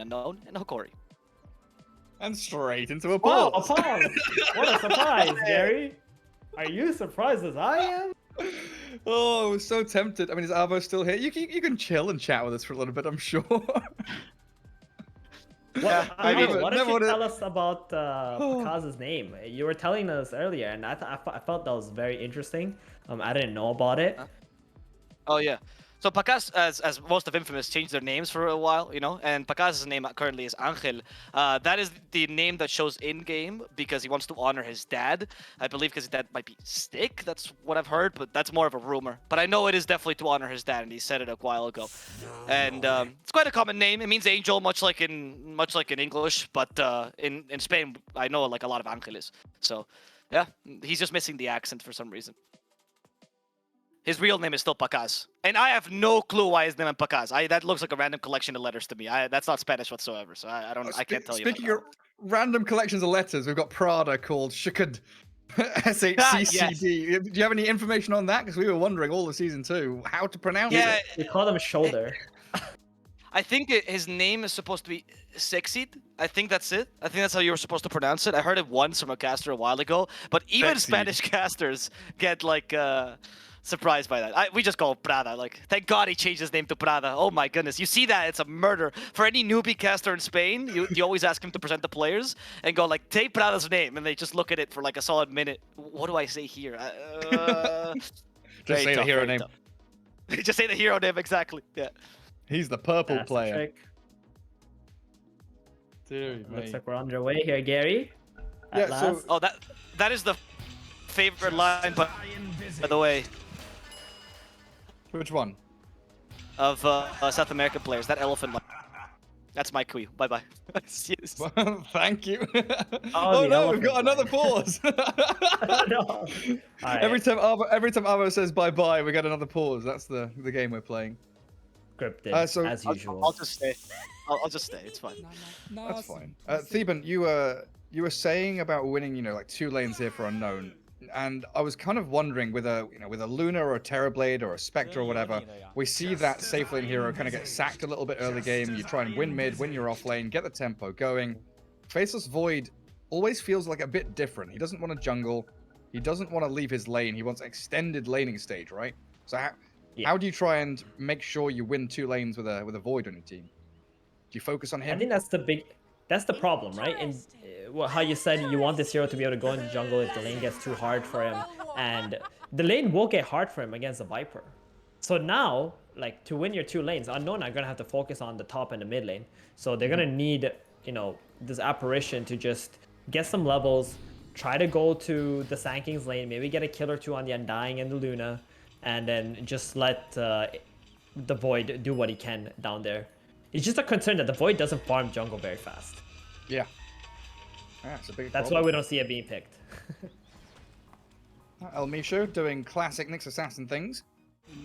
Unknown and Hokori. And straight into a Wow, pause. a pause! What a surprise, Gary! Are you surprised as I am? Oh, I was so tempted. I mean, is Arvo still here? You can chill and chat with us for a little bit, I'm sure. Yeah, I I mean, mean, what never did you wanna- tell us about Pakaz's name? You were telling us earlier, and I felt that was very interesting. I didn't know about it. oh yeah. So Pakaz, as most of Infamous, changed their names for a while, you know, and Pakaz's name currently is Angel. That is the name that shows in-game because he wants to honor his dad. I believe because his dad might be Stick. That's what I've heard, but that's more of a rumor. But I know it is definitely to honor his dad, and he said it a while ago. And it's quite a common name. It means angel, much like in English, but in Spain, I know like a lot of Angeles. So yeah, he's just missing the accent for some reason. His real name is still Pakaz. And I have no clue why his name is Pakaz. That looks like a random collection of letters to me. That's not Spanish whatsoever, so I can't tell you. Speaking of random collections of letters, we've got Prada called Shukad. SHCCD. Yes. Do you have any information on that? Because we were wondering all of season 2 how to pronounce Yeah, it. We call him Shoulder. I think his name is supposed to be Sexid. I think that's it. I think that's how you were supposed to pronounce it. I heard it once from a caster a while ago, but even Sexy. Spanish casters get like surprised by that. We just call him Prada. Like, thank God he changed his name to Prada. Oh my goodness, you see that? It's a murder for any newbie caster in Spain. You always ask him to present the players and go like, take Prada's name, and they just look at it for like a solid minute. What do I say here? Just say the hero name. Just say the hero name exactly. Yeah. He's the purple That's the player. trick. Dear Looks me. like we're underway here, Gary. At Yeah, last. so Oh, that is the favorite line, by the way, which one? of South American players. That elephant line. That's my cue. Bye bye. Yes. Thank you. the Oh no, we've elephant got another line. pause. No. All right. Every time Arvo says bye bye, we get another pause. That's the game we're playing. Scripted, so as usual. I'll just stay. I'll just stay. It's fine. That's fine. Theban, you were saying about winning, like 2 lanes here for unknown, and I was kind of wondering with a Luna or a Terrorblade or a Spectre or whatever, we see that safe lane hero kind of get sacked a little bit early game. You try and win mid, win your off lane, get the tempo going. Faceless Void always feels like a bit different. He doesn't want to jungle. He doesn't want to leave his lane. He wants extended laning stage, right? So how do you try and make sure you win 2 lanes with a Void on your team? Do you focus on him? I think that's the problem, right? And how you said you want this hero to be able to go into jungle if the lane gets too hard for him, and the lane will get hard for him against the Viper. So now, like, to win your 2 lanes, Unknown are gonna have to focus on the top and the mid lane. So they're gonna need, this apparition to just get some levels, try to go to the Sanking's lane, maybe get a kill or 2 on the Undying and the Luna, and then just let the Void do what he can down there. It's just a concern that the Void doesn't farm jungle very fast. Yeah. It's a big That's problem. why we don't see it being picked. El Misho doing classic Nyx Assassin things.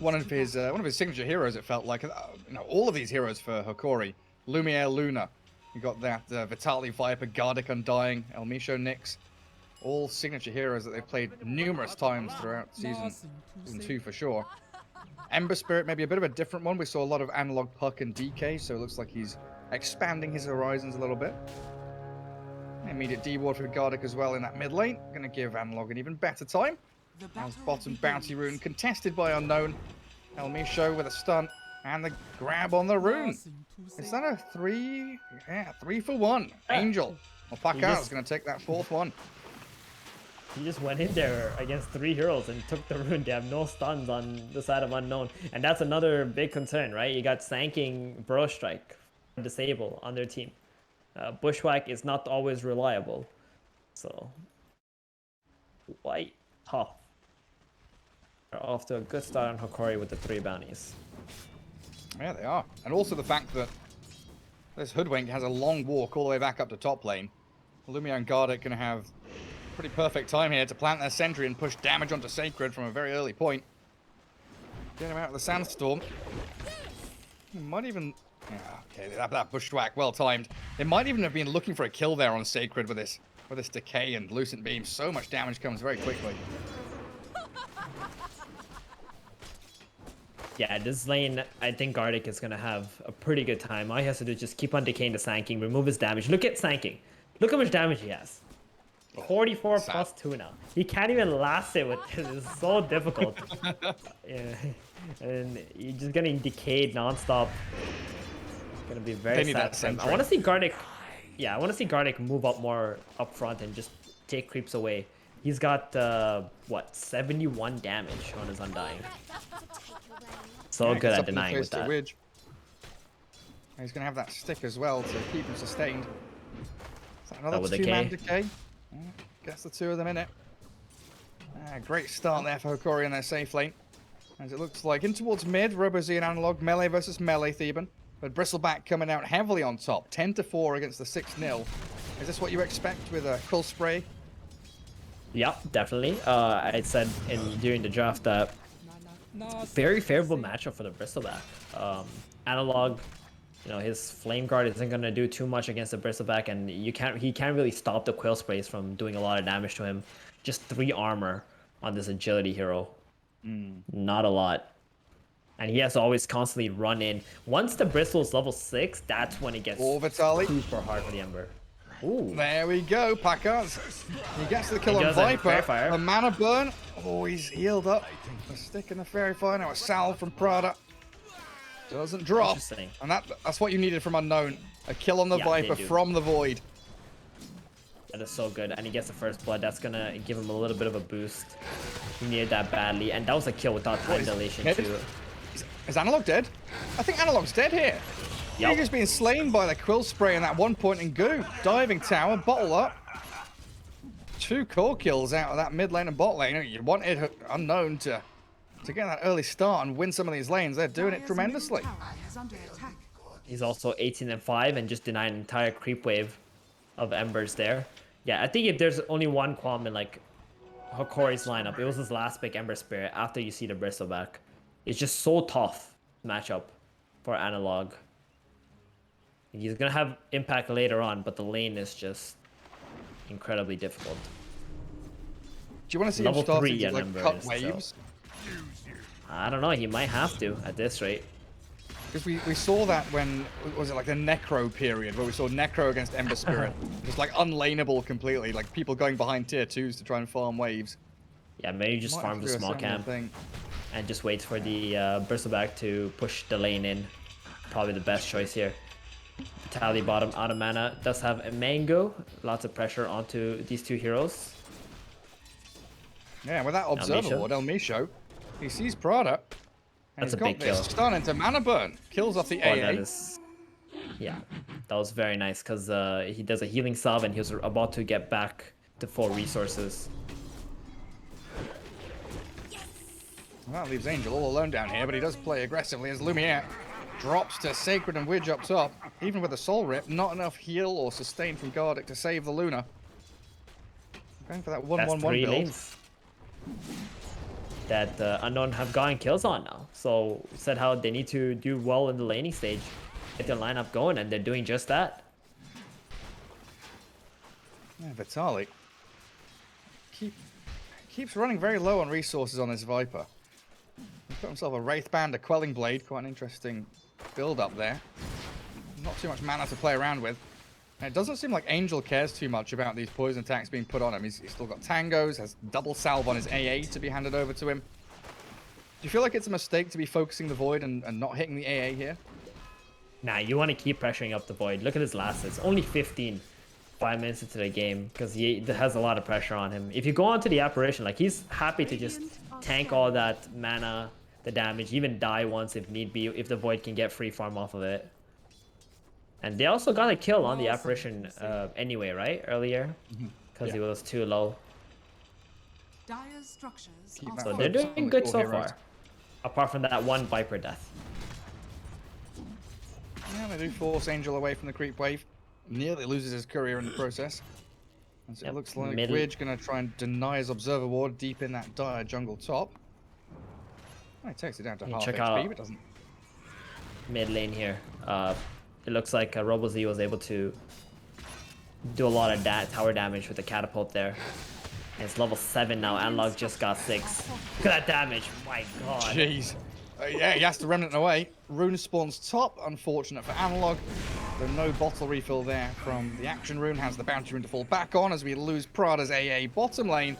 One of his signature heroes, it felt like. All of these heroes for Hokori. Lumiere Luna. You got that Vitali Viper, Gardic Undying, El Misho Nyx. All signature heroes that they've played numerous times throughout season 2 for sure. Ember Spirit, maybe a bit of a different one. We saw a lot of analog puck and DK, so it looks like he's expanding his horizons a little bit. Immediate D-Ward for Gardic as well in that mid lane. Going to give analog an even better time. As bottom bounty rune contested by Unknown. El Misho with a stun and the grab on the rune. Is that a 3? Yeah, 3 for 1. Angel. Well, Pakaz is going to take that 4th one. He just went in there against 3 heroes and took the rune. They have no stuns on the side of Unknown. And that's another big concern, right? You got Sanking, Burrow Strike, Disable on their team. Bushwhack is not always reliable. So, quite tough. They're off to a good start on Hokori with the 3 bounties. Yeah, they are. And also the fact that this Hoodwink has a long walk all the way back up to top lane. Lumia and Gardic going to have pretty perfect time here to plant their sentry and push damage onto Sacred from a very early point. Get him out of the sandstorm. He might even... Yeah, okay, that bushwhack, well timed. They might even have been looking for a kill there on Sacred with this decay and Lucent Beam. So much damage comes very quickly. Yeah, this lane, I think Gardic is gonna have a pretty good time. All he has to do is just keep on decaying the Sanking, remove his damage. Look at Sanking. Look how much damage he has. 44 sad. plus 2 now. He can't even last it with this. It's so difficult. Yeah. And you're just getting decayed nonstop. It's gonna be very They need sad that for him. I sentry. want to see Gardic. Yeah, I want to see Gardic move up more up front and just take creeps away. He's got what 71 damage on his Undying. So Yeah, good gets at up in the denying face with to that. Widge. He's gonna have that stick as well to keep him sustained. Is that another Double two-man decay. decay? Gets the two of them in it. Great start there for Hokori in their safe lane. As it looks like in towards mid, RoboZ and Analog, melee versus melee Theban. But Bristleback coming out heavily on top, 10-4 against the 6-0. Is this what you expect with a Quill Spray? Yeah, definitely. I said during the draft that very favorable matchup for the Bristleback. Analog, you know, his Flame Guard isn't gonna do too much against the Bristleback, and he can't really stop the Quill Sprays from doing a lot of damage to him. Just 3 armor on this agility hero. Not a lot. And he has to always constantly run in. Once the Bristle's level 6, that's when it gets Vitaly. super hard for the Ember. Ooh. There we go, Packers. He gets the kill He on does have Viper. Qualifier. The mana burn. Oh, he's healed up. The stick and the Fairy Fire. Now a salve from Prada. Doesn't drop. Interesting. And that's what you needed from Unknown. A kill on the Yeah, Viper they do. from the Void. That is so good. And he gets the first blood. That's going to give him a little bit of a boost. He needed that badly. And that was a kill without time dilation, Mid? too. Is Analog dead? I think Analog's dead here. Yep. He's just being slain by the Quill Spray and that 1 point in goo. Diving tower, bottle up. 2 core kills out of that mid lane and bot lane. You wanted Unknown to get that early start and win some of these lanes. They're doing it tremendously. He's also 18-5 and just denied an entire creep wave of Embers there. Yeah, I think if there's only one qualm in like Hokori's lineup, it was his last pick, Ember Spirit, after you see the Bristleback. It's just so tough matchup for Analog. He's gonna have impact later on, but the lane is just incredibly difficult. Do you want to see Level him starting 3 to and like Ember cut is, waves? I don't know, he might have to at this rate. Because we saw that when, was it like the Necro period, where we saw Necro against Ember Spirit. Just like unlaneable completely, like people going behind tier 2s to try and farm waves. Yeah, maybe just Might farm have the to do a small similar camp thing. and just wait for the Bristleback to push the lane in. Probably the best choice here. Tally bottom out of mana, does have a Mango. Lots of pressure onto these 2 heroes. Yeah, with that Observer Ward, El Misho, he sees Prada. And That's he's a got big this kill. stun into mana burn. Kills off the Oh, AA. that is... Yeah, that was very nice because he does a healing salve and he was about to get back to full resources. Well, that leaves Angel all alone down here, but he does play aggressively as Lumiere drops to Sacred and Widge up top. Even with a Soul Rip, not enough heal or sustain from Gardic to save the Luna. Going for that 1-1-1 That's 3 build. lanes that Unknown have gotten kills on now. So said how they need to do well in the laning stage, get their lineup going, and they're doing just that. Yeah, Vitaly keeps running very low on resources on this Viper. He's got himself a Wraith Band, a Quelling Blade, quite an interesting build up there. Not too much mana to play around with. And it doesn't seem like Angel cares too much about these poison attacks being put on him. He's still got tangos, has double salve on his AA to be handed over to him. Do you feel like it's a mistake to be focusing the Void and not hitting the AA here? Nah, you want to keep pressuring up the Void. Look at his last. It's only 5 minutes into the game because he has a lot of pressure on him. If you go on to the Apparition, like he's happy to just tank all that mana, the damage, even die once if need be, if the Void can get free farm off of it. And they also got a kill on the Apparition anyway, right? Earlier? Because he was too low. So they're doing good so far. Apart from that one Viper death. Yeah, they do force Angel away from the creep wave. Nearly loses his courier in the process. And so it looks like Widge going to try and deny his Observer Ward deep in that dire jungle top. Oh, he takes it down to half check HP, out but doesn't. Mid lane here. It looks like RoboZ was able to do a lot of tower damage with the catapult there. And it's level 7 now. Analog just got 6. Look at that damage. My god. Jeez. Yeah, he has to remnant away. Rune spawns top. Unfortunate for Analog. Though no bottle refill there from the action rune. Has the bounty rune to fall back on as we lose Prada's AA bottom lane.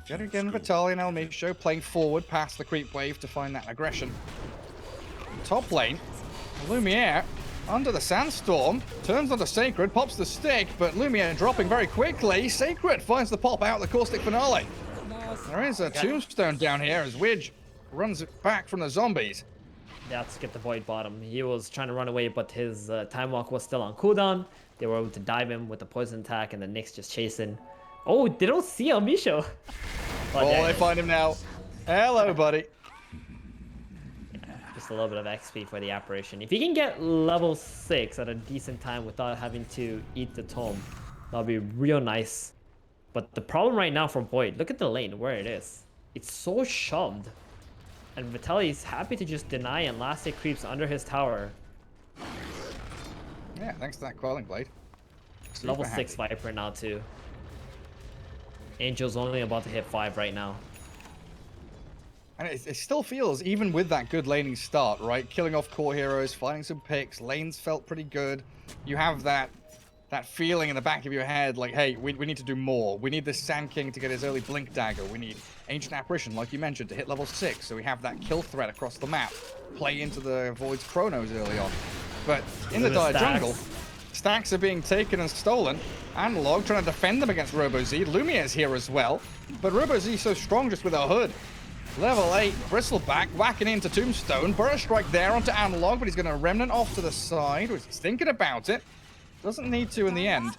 Yet again, Vitaly and Elmisho playing forward past the creep wave to find that aggression. Top lane, Lumiere under the sandstorm, turns onto Sacred, pops the stick, but Lumiere dropping very quickly. Sacred finds the pop out the caustic finale. There is a tombstone down here as Widge runs it back from the zombies. Yeah, to get the Void bottom. He was trying to run away, but his time walk was still on cooldown. They were able to dive him with the poison attack, and the Nyx just chasing. Oh, they don't see Elmisho. Oh, they find him now. Hello, buddy. Just a little bit of XP for the apparition. If he can get level 6 at a decent time without having to eat the tome, that'll be real nice. But the problem right now for Void, look at the lane where it is. It's so shoved. And Vitaly is happy to just deny, and last it creeps under his tower. Yeah, thanks to that Quelling Blade. Level 6 Viper now too. Angel's only about to hit 5 right now. And it still feels, even with that good laning start, right? Killing off core heroes, finding some picks, lanes felt pretty good. You have that feeling in the back of your head, like, hey, we need to do more. We need this Sand King to get his early Blink Dagger. We need Ancient Apparition, like you mentioned, to hit level 6. So we have that kill threat across the map. Play into the Void's Chronos early on. But in the dire jungle, stacks are being taken and stolen. Analog trying to defend them against RoboZ. Lumiere's here as well. But RoboZ's so strong just with a hood. Level 8, Bristleback, whacking into Tombstone. Burst Strike there onto Analog, but he's going to Remnant off to the side. He's thinking about it. Doesn't need to in the end.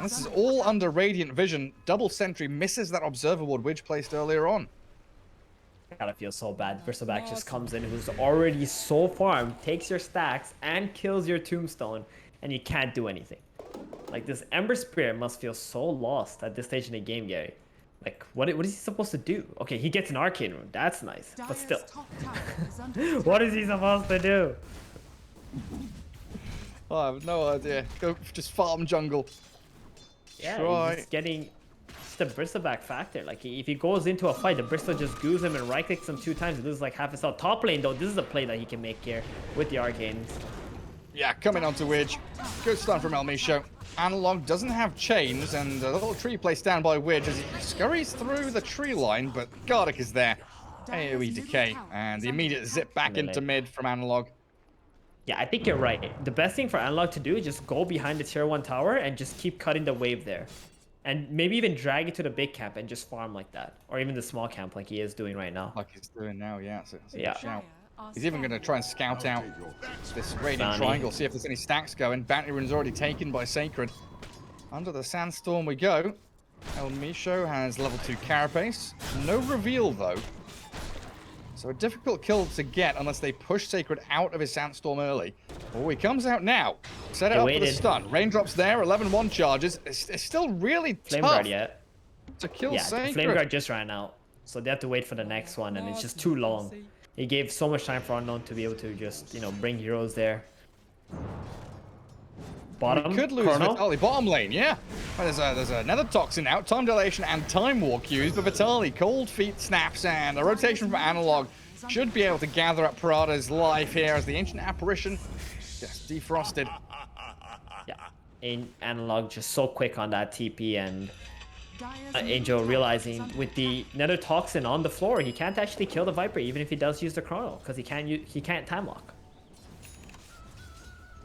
This is all under Radiant Vision. Double Sentry misses that Observer Ward Widge placed earlier on. Gotta feel so bad. Bristleback just comes in, who's already so farmed, takes your stacks, and kills your Tombstone, and you can't do anything. Like, this Ember Spirit must feel so lost at this stage in the game, Gary. Like, what is he supposed to do? Okay, he gets an Arcane Rune. That's nice. But still. What is he supposed to do? Oh, I have no idea. Go just farm jungle. Yeah, he's getting just the Bristleback factor. Like, if he goes into a fight, the Bristle just goos him and right-clicks him 2 times. He loses like half his health. Top lane, though, this is a play that he can make here with the Arcanes. Yeah, coming onto Widge. Good stun from Elmisho. Analog doesn't have chains, and a little tree placed down by Widge as he scurries through the tree line, but Gardic is there. AoE decay, and the immediate zip back into mid from Analog. Yeah, I think you're right. The best thing for Analog to do is just go behind the tier 1 tower and just keep cutting the wave there. And maybe even drag it to the big camp and just farm like that. Or even the small camp like he is doing right now. Like he's doing now, yeah. It's a Yeah. good shout. He's even going to try and scout out this Radiant Triangle, see if there's any stacks going. Bounty Rune's already taken by Sacred. Under the Sandstorm we go. Elmisho has level 2 Carapace. No reveal, though. So a difficult kill to get unless they push Sacred out of his Sandstorm early. Oh, he comes out now. Set it up for the stun. Raindrops there, 11-1 charges. It's still really Flame tough Guard yet. to kill Sacred. Flame Guard just ran out. So they have to wait for the next one, and it's just too long. He gave so much time for Unknown to be able to just, you know, bring heroes there. Bottom, We could lose Chrono. Vitaly. Bottom lane, yeah. Well, there's another Toxin out. Time Dilation and Time Walk used, but Vitaly, Cold Feet snaps, and a rotation from Analog should be able to gather up Parada's life here as the Ancient Apparition gets defrosted. Yeah, Analog just so quick on that TP, and Angel realizing with the Nether Toxin on the floor, he can't actually kill the Viper even if he does use the Chrono, because he can't time lock.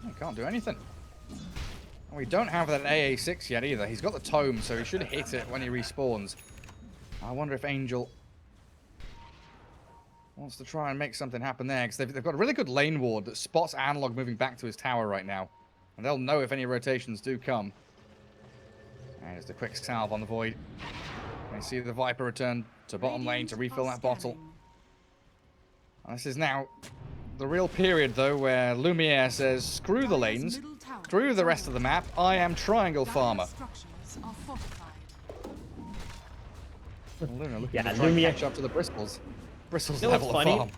He can't do anything. And we don't have that AA6 yet either. He's got the Tome, so he should hit it when he respawns. I wonder if Angel wants to try and make something happen there, because they've got a really good lane ward that spots Analog moving back to his tower right now. And they'll know if any rotations do come. And just a quick salve on the Void. We see the Viper return to bottom lane to refill that bottle. And this is now the real period, though, where Lumiere says, screw the lanes, screw the rest of the map, I am Triangle Farmer. Luna looking to try and catch up to the Bristles. Bristles level of farm.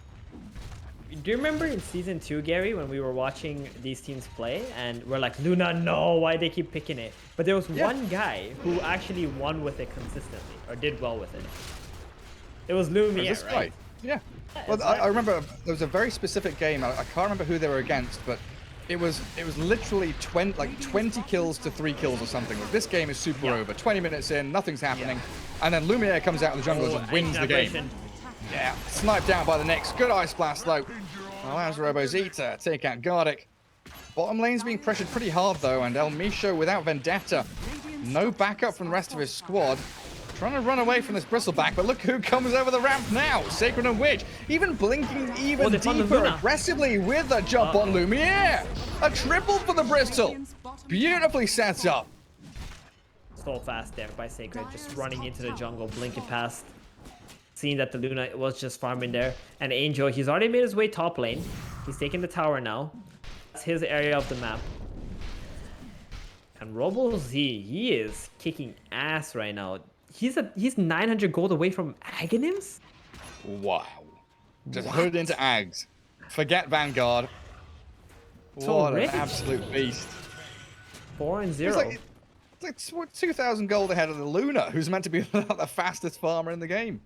Do you remember in Season 2, Gary, when we were watching these teams play, and we're like, Luna, no, why they keep picking it? But there was one guy who actually won with it consistently, or did well with it. It was Lumiere, right? Yeah. Well, I remember there was a very specific game. I can't remember who they were against, but it was literally 20 kills to 3 kills or something. Like, this game is super over. 20 minutes in, nothing's happening, and then Lumiere comes out of the jungle and just wins the game. Yeah, sniped down by the Nyx. Good Ice Blast though. Allows RoboZ to take out Gardic. Bottom lane's being pressured pretty hard though, and El Misho without Vendetta. No backup from the rest of his squad. Trying to run away from this Bristleback, but look who comes over the ramp now. Sacred and Witch. Even blinking even deeper aggressively with a jump on Lumiere. A triple for the Bristol. Beautifully set up. So fast there by Sacred, just running into the jungle, blinking past. Seeing that the Luna was just farming there. And Angel, he's already made his way top lane. He's taking the tower now. That's his area of the map. And RoboZ, he is kicking ass right now. He's 900 gold away from Aghanims? Wow. Just hooded into Ags. Forget Vanguard. So what rich. An absolute beast. 4-0. It's like 2,000 gold ahead of the Luna, who's meant to be the fastest farmer in the game.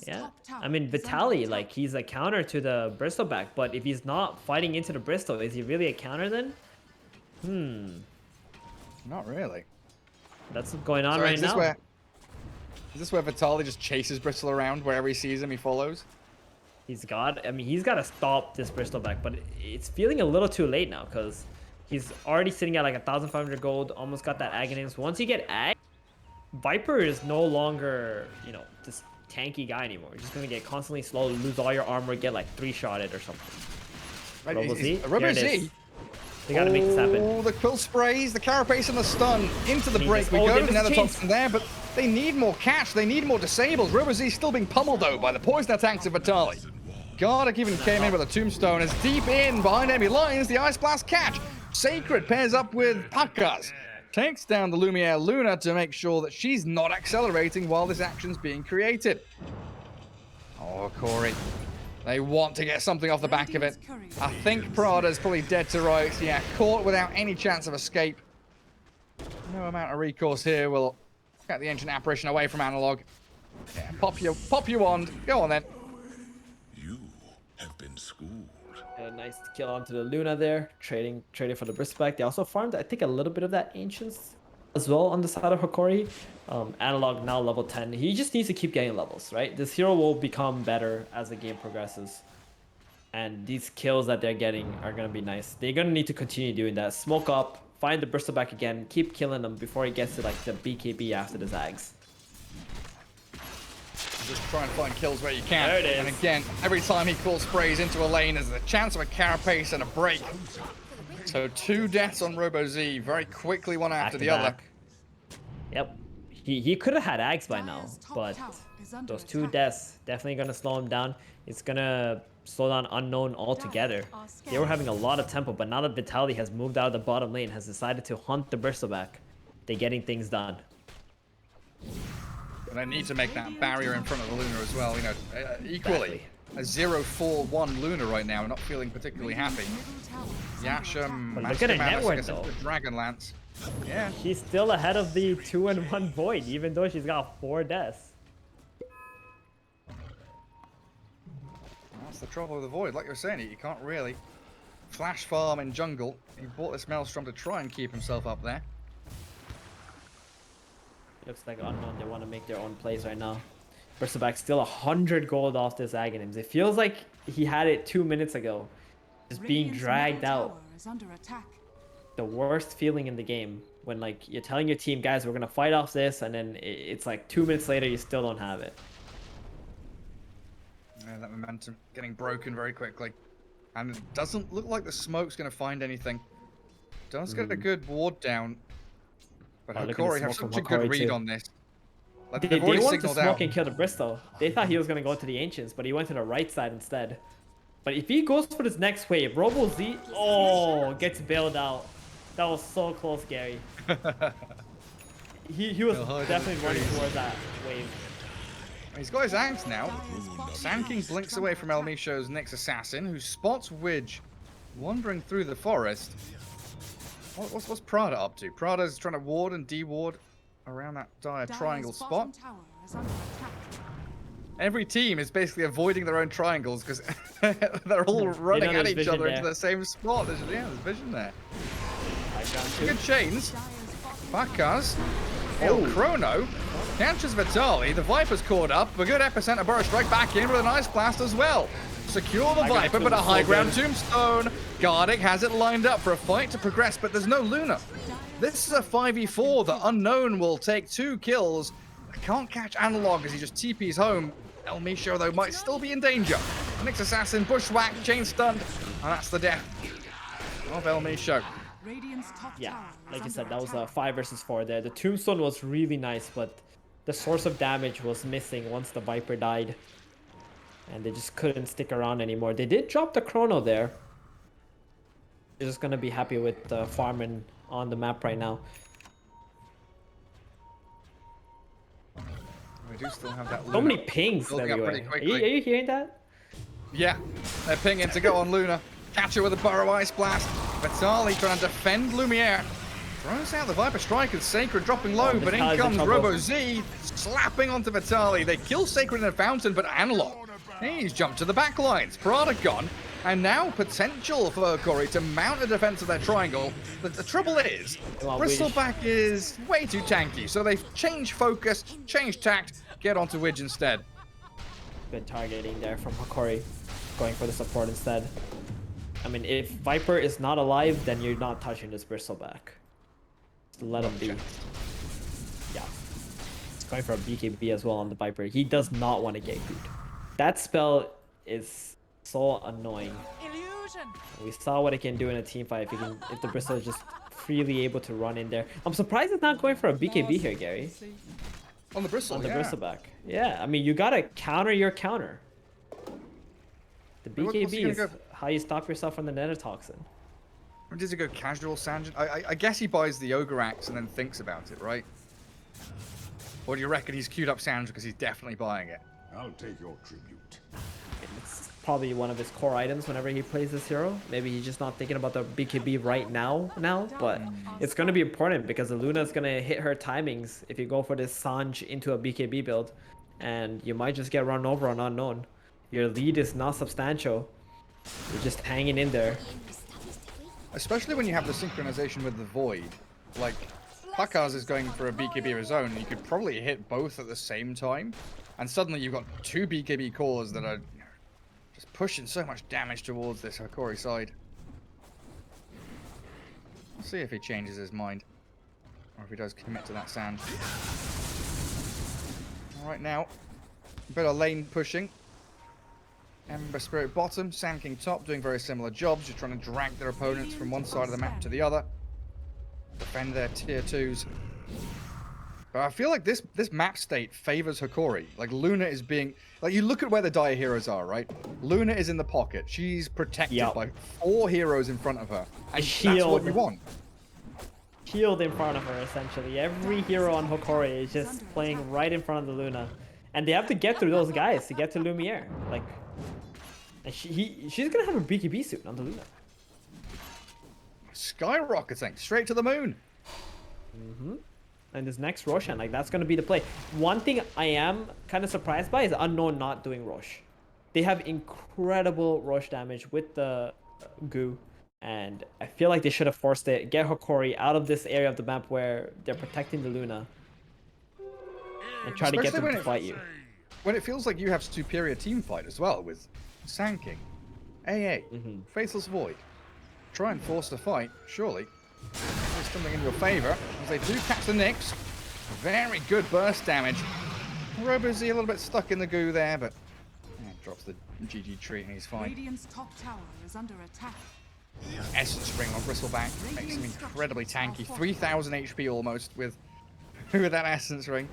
Yeah, I mean, Vitaly, like, he's a counter to the Bristleback, but if he's not fighting into the Bristol, is he really a counter then? Not really. That's what's going on Is now. This where Vitaly just chases Bristol around wherever he sees him, he follows? He's got to stop this Bristleback, but it's feeling a little too late now, because he's already sitting at like 1,500 gold, almost got that Aghanims. Once you get Ag, Viper is no longer, you know, this tanky guy anymore. You're just going to get constantly slow, lose all your armor, get like 3-shotted or something. Right, RoboZ? RoboZ? They got to make this happen. Oh, the quill sprays, the carapace and the stun. Into the Jesus. break we Oh, go. they missed Nether the Tops chase. from there, but they need more catch. They need more disables. RoboZ still being pummeled, though, by the poison attacks of Vitaly. Gardic even came in with a tombstone. As deep in behind enemy lines, the Ice Blast catch. Sacred pairs up with Pakas. Takes down the Lumiere Luna to make sure that she's not accelerating while this action's being created. Oh, Hokori. They want to get something off the back of it. I think Prada's probably dead to rights. Yeah, caught without any chance of escape. No amount of recourse here will get the ancient apparition away from Analog. Yeah, pop your wand. Go on then. You have been schooled. A nice kill onto the Luna there, trading for the Bristleback. They also farmed, I think, a little bit of that Ancients as well on the side of Hokori. Analog now level 10. He just needs to keep getting levels, right? This hero will become better as the game progresses. And these kills that they're getting are going to be nice. They're going to need to continue doing that. Smoke up, find the Bristleback again, keep killing them before he gets to like the BKB after the Zags. Just try and find kills where you can. There it is. And again, every time he calls sprays into a lane, there's a chance of a carapace and a break. So 2 deaths on RoboZ, very quickly, one after the other. Yep. He could have had Ags by now, but those 2 deaths definitely going to slow him down. It's going to slow down Unknown altogether. They were having a lot of tempo, but now that Vitaly has moved out of the bottom lane, has decided to hunt the Bristleback, they're getting things done. And I need to make that barrier in front of the Luna as well, you know, equally. A 0-4-1 Luna right now, not feeling particularly happy. Yasha, look at the network though. Dragonlance. Yeah. She's still ahead of the 2-1 Void, even though she's got 4 deaths. That's the trouble with the Void. Like you were saying, you can't really flash farm in jungle. He bought this Maelstrom to try and keep himself up there. Looks like Unknown, they want to make their own plays right now. Bristleback still 100 gold off this Aghanims. It feels like he had it 2 minutes ago. Just being dragged out. The worst feeling in the game. When like you're telling your team, guys, we're going to fight off this, and then it's like 2 minutes later, you still don't have it. Yeah, that momentum getting broken very quickly. And it doesn't look like the smoke's going to find anything. Does get a good ward down. But Hokori have such a good read on this. Like, They wanted to signaled smoke out. and kill the Bristol. They thought he was going to go to the Ancients, but he went to the right side instead. But if he goes for this next wave, RoboZ, oh, gets bailed out. That was so close, Gary. he was definitely running towards that wave. He's got his axe now. Sand King blinks away from El Misho's Nyx assassin, who spots Widge wandering through the forest. What's Prada up to? Prada's trying to ward and de-ward around that dire triangle spot. Every team is basically avoiding their own triangles because they're all running know at there's each other vision into there. the same spot. There's vision there. High ground two. Good chains. Bakaz. Oh, Chrono. Catches Vitali. The Viper's caught up. A good epicenter burst right back in with a nice blast as well. Secure the Viper, but a high ground tombstone. Gardic has it lined up for a fight to progress, but there's no Luna. This is a 5v4. The Unknown will take 2 kills. Can't catch Analog as he just TP's home. El Misho, though, might still be in danger. Nyx Assassin, bushwhack, chain stunned, and that's the death of El Misho. Yeah, like you said, that was a 5 versus 4 there. The tombstone was really nice, but the source of damage was missing once the Viper died. And they just couldn't stick around anymore. They did drop the Chrono there. They're just gonna be happy with farming on the map right now. We do still have that So Luna. many pings Building up everywhere. pretty Are quickly. you hearing that? Yeah, they're pinging to go on Luna. Catch her with a Burrow Ice Blast. Vitali trying to defend Lumiere. Throws out the Viper Strike and Sacred dropping low, but in Vitali's in comes trouble. Robo Z, slapping onto Vitali. They kill Sacred in a fountain, but Analog, he's jumped to the back lines. Prada gone, and now potential for Hokori to mount a defense of their triangle. The trouble is, Well, Bristleback is way too tanky, so they've changed focus, changed tact, get onto Widge instead. Good targeting there from Hokori, going for the support instead. I mean, if Viper is not alive, then you're not touching this Bristleback. Just let him be. Yeah. He's going for a BKB as well on the Viper. He does not want to get good. That spell is so annoying. We saw what it can do in a team fight if the Bristol is just freely able to run in there. I'm surprised it's not going for a BKB here, Gary. On the Bristle, On the yeah. Bristleback. Yeah, I mean, you gotta counter your counter. The What's he BKB gonna is go? how you stop yourself from the Netotoxin. Or does he go casual Sanjin? I guess he buys the Ogre Axe and then thinks about it, right? Or do you reckon he's queued up Sandra because he's definitely buying it? I'll take your tribute. It's probably one of his core items whenever he plays this hero. Maybe he's just not thinking about the BKB right now, but it's going to be important because the Luna's going to hit her timings if you go for this Sanj into a BKB build. And you might just get run over on Unknown. Your lead is not substantial. You're just hanging in there. Especially when you have the synchronization with the Void. Like, Pakaz is going for a BKB of his own, and you could probably hit both at the same time. And suddenly you've got 2 BKB cores that are just pushing so much damage towards this Hokori side. We'll see if he changes his mind. Or if he does commit to that sand. Right now, a bit of lane pushing. Ember Spirit bottom, Sand King top, doing very similar jobs, just trying to drag their opponents from one side of the map to the other. Defend their tier 2s. But I feel like this map state favors Hokori. Like, Luna is being... Like, you look at where the Dire heroes are, right? Luna is in the pocket. She's protected by 4 heroes in front of her. And that's what you want. Shield in front of her, essentially. Every hero on Hokori is just playing right in front of the Luna. And they have to get through those guys to get to Lumiere. Like, and she's gonna have a BKB suit on the Luna. Skyrocketing straight to the moon. And this next Roshan, like, that's gonna be the play. One thing I am kind of surprised by is Unknown not doing Rosh. They have incredible Rosh damage with the goo. And I feel like they should have forced it. Get Hokori out of this area of the map where they're protecting the Luna. And try to get them to fight you. When it feels like you have superior team fight as well, with Sand King, AA, Faithless Void. Try and force the fight, surely. There's something in your favor, as they do catch the Nyx. Very good burst damage. Robo-Z a little bit stuck in the goo there, but drops the GG tree and he's fine. Radiant's top tower is under attack. Essence Ring on Bristleback makes him incredibly tanky. 3000 HP almost with that Essence Ring.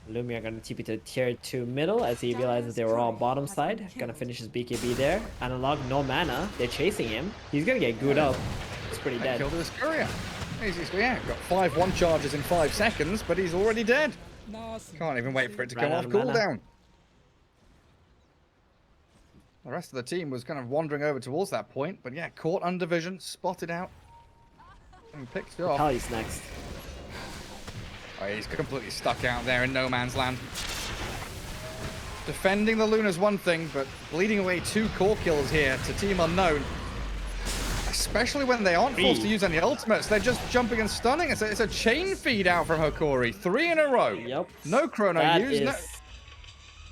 Lumiere gonna TP to tier 2 middle as he realizes they were all bottom side. Gonna finish his BKB there. Analog, no mana. They're chasing him. He's gonna get gooed up. He's pretty dead. Killed his courier. Got 5 1 charges in 5 seconds, but he's already dead. Can't even wait for it to come Ran off out of mana. cooldown. The rest of the team was kind of wandering over towards that point, but yeah, caught under vision, spotted out, and picked it off. Kali's next. Oh, he's completely stuck out there in no man's land. Defending the Luna's one thing, but bleeding away 2 core kills here to Team Unknown. Especially when they aren't forced to use any ultimates. They're just jumping and stunning. It's a chain feed out from Hokori. 3 in a row. Yep. No chrono That use. is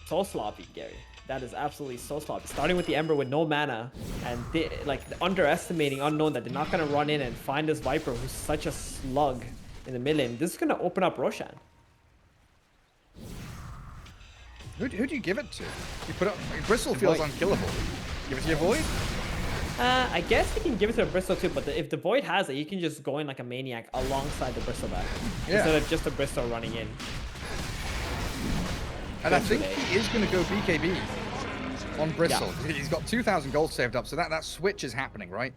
so sloppy, Gary. That is absolutely so sloppy. Starting with the Ember with no mana and like underestimating Unknown that they're not going to run in and find this Viper who's such a slug in the mid lane. This is going to open up Roshan. Who do you give it to? You put up Bristle feels unkillable. Give it to your Void? I guess you can give it to a Bristle too, but if the Void has it, you can just go in like a maniac alongside the Bristleback instead of just a Bristle running in. And I think he is going to go BKB on Bristle. Yeah. He's got 2,000 gold saved up, so that switch is happening, right?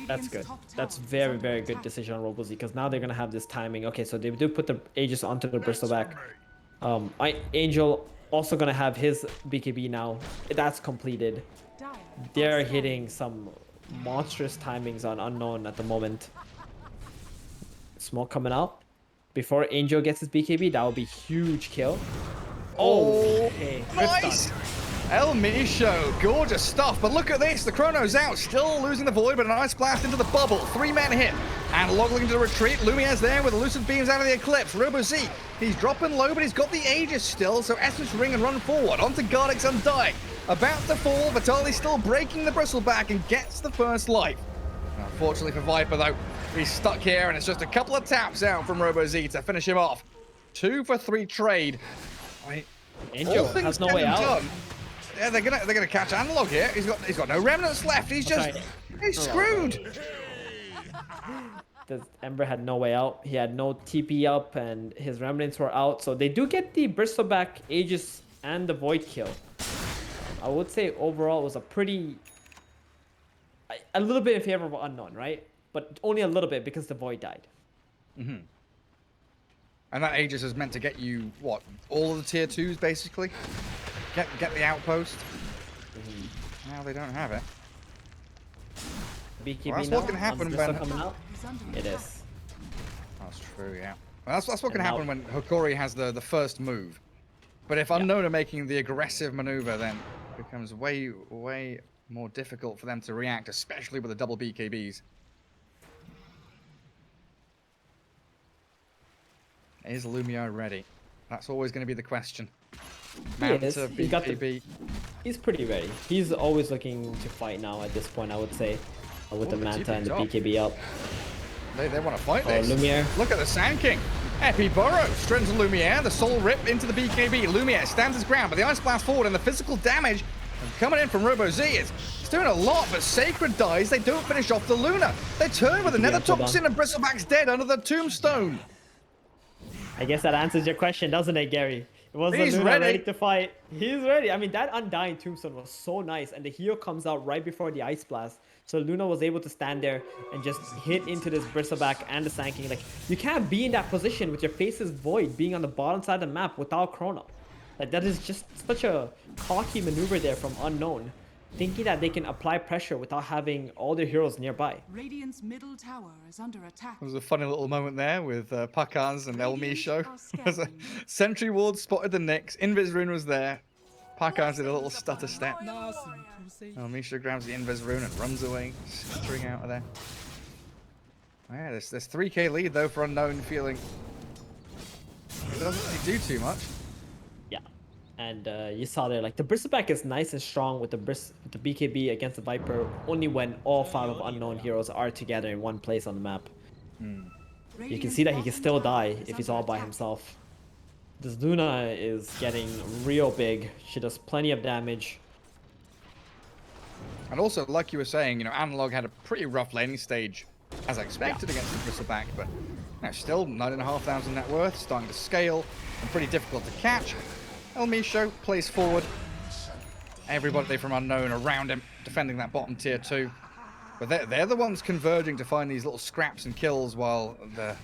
That's good. That's very, very good decision on Robo Z, because now they're going to have this timing. Okay, so they do put the Aegis onto the Bristleback. Angel also going to have his BKB now. That's completed. They're hitting some monstrous timings on Unknown at the moment. Smoke coming out. Before Angel gets his BKB, that will be huge kill. Oh, okay. Nice! El Misho, gorgeous stuff. But look at this, the chrono's out, still losing the Void, but a nice blast into the bubble. 3-man hit, and Log looking to retreat. Lumiere's there with elusive beams out of the Eclipse. Robo Z, he's dropping low, but he's got the Aegis still, so Essence ring and run forward. Onto Gardex Undying. About to fall, Vitaly still breaking the Bristleback and gets the first life. Unfortunately for Viper, though, he's stuck here, and it's just a couple of taps out from Robo Z to finish him off. 2 for 3 trade. Angel has no way out. Done, yeah, they're gonna catch Analog here. He's got no remnants left. He's screwed. The Ember had no way out. He had no TP up, and his remnants were out. So they do get the Bristleback, Aegis, and the Void kill. I would say overall it was a little bit in favor of Unknown, right? But only a little bit because the Void died. Mm-hmm. And that Aegis is meant to get you, what, all of the tier 2s, basically? Get the outpost? Now they don't have it. BKB well, that's now, what can happen when... coming out. It is. That's true, yeah. Well, that's what can happen when Hokori has the first move. But if Unknown are making the aggressive maneuver, then it becomes way, way more difficult for them to react, especially with the double BKBs. Is Lumiere ready? That's always going to be the question. Manta, BKB. He's pretty ready. He's always looking to fight now at this point, I would say. With the Manta and the BKB up. They want to fight this. Lumiere. Look at the Sand King. Epi Burrow, straight to Lumiere. The Soul Rip into the BKB. Lumiere stands his ground, but the Ice Blast forward and the physical damage coming in from Robo Z is doing a lot, but Sacred dies. They don't finish off the Luna. They turn with another Toxin and Bristleback's dead under the Tombstone. I guess that answers your question, doesn't it, Gary? It wasn't Luna ready to fight. He's ready. I mean, that Undying Tombstone was so nice, and the heal comes out right before the Ice Blast. So Luna was able to stand there and just hit into this Bristleback and the Sand King. Like, you can't be in that position with your faces void, being on the bottom side of the map without Chrono. Like, that is just such a cocky maneuver there from Unknown, thinking that they can apply pressure without having all their heroes nearby. Radiant's middle tower is under attack. There was a funny little moment there with Pakaz and El Misho. Sentry Ward spotted the Nyx. Invis Rune was there. Pakaz did a little stutter step. El Misho grabs the Invis Rune and runs away, scattering out of there. Yeah, there's 3k lead though for Unknown, feeling it doesn't really do too much. Yeah, and you saw there, like, the Bristleback is nice and strong with the BKB against the Viper only when all 5 of Unknown heroes are together in one place on the map. You can see that he can still die if he's all by himself. This Luna is getting real big. She does plenty of damage. And also, like you were saying, you know, Analog had a pretty rough laning stage, as I expected, against the Bristleback, but you know, still 9,500 net worth, starting to scale, and pretty difficult to catch. El Misho plays forward. Everybody from Unknown around him, defending that bottom tier 2. But they're the ones converging to find these little scraps and kills, while the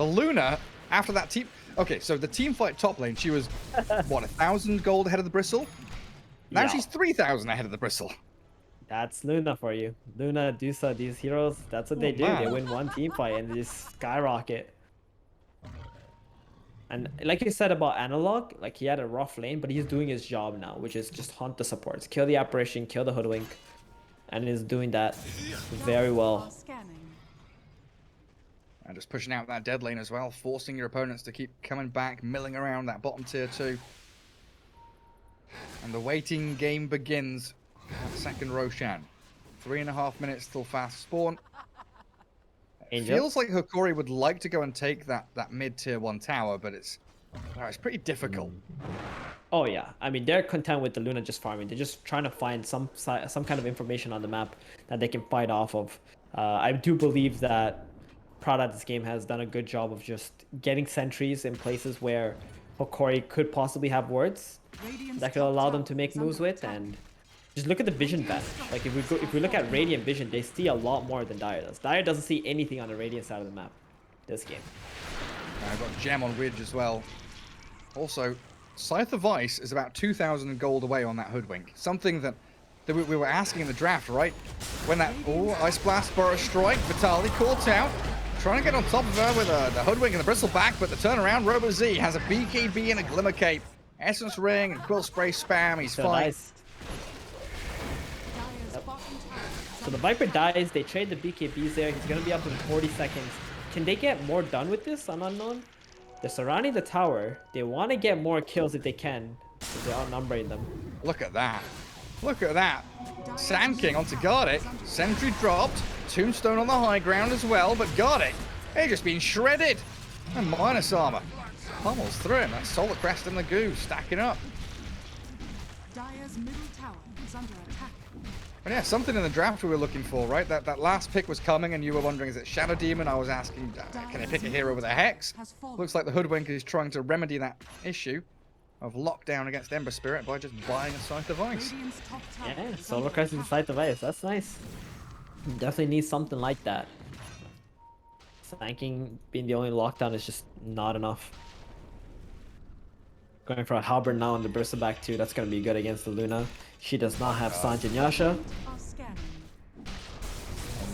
Luna, after that team... Okay, so the team fight top lane, she was, what, 1,000 gold ahead of the Bristle? Now she's 3,000 ahead of the Bristle. That's Luna for you. Luna, Dusa, these heroes, that's what they do. Man. They win one team fight and they just skyrocket. And like you said about Analog, like he had a rough lane, but he's doing his job now, which is just hunt the supports, kill the apparition, kill the hoodwink, and is doing that very well. Scanning. And just pushing out that dead lane as well, forcing your opponents to keep coming back, milling around that bottom tier 2. And the waiting game begins at second Roshan. 3.5 minutes till fast spawn. Angel. Feels like Hokori would like to go and take that mid tier 1 tower, but it's pretty difficult. Oh yeah, I mean they're content with the Luna just farming. They're just trying to find some kind of information on the map that they can fight off of. I do believe that Prada this game has done a good job of just getting sentries in places where Hokori could possibly have wards that could allow them to make moves with, and just look at the vision advantage. Like if we look at Radiant vision, they see a lot more than Dire does. Dire doesn't see anything on the Radiant side of the map this game. I've got Gem on Widge as well. Also, Scythe of Ice is about 2,000 gold away on that hoodwink. Something that we were asking in the draft, right? When that Ice Blast, Burrow Strike, Vitaly caught out, trying to get on top of her with the hoodwink and the bristleback, but the turnaround, Robo Z has a BKB and a Glimmer Cape. Essence Ring and Quill Spray spam, he's fine. Nice. So the Viper dies, they trade the BKBs there, he's gonna be up in 40 seconds. Can they get more done with this on Unknown? They're surrounding the tower, they want to get more kills if they can, but they're outnumbering them. Look at that. Look at that. Sand King onto Gardic. Sentry dropped. Tombstone on the high ground as well, but Gardic, they've just been shredded. And minus armor. Pummels through him. That Solar Crest and the Goo stacking up. Dire's middle tower is under attack. But yeah, something in the draft we were looking for, right? That last pick was coming and you were wondering, is it Shadow Demon? I was asking, can I pick a hero with a Hex? Looks like the Hoodwink is trying to remedy that issue of lockdown against Ember Spirit by just buying a Scythe of Ice. Yeah, Solar Crest and Scythe of Ice, that's nice. Definitely need something like that. Flanking being the only lockdown is just not enough. Going for a Halberd now on the Bristleback too, that's going to be good against the Luna. She does not have Sanj and Yasha.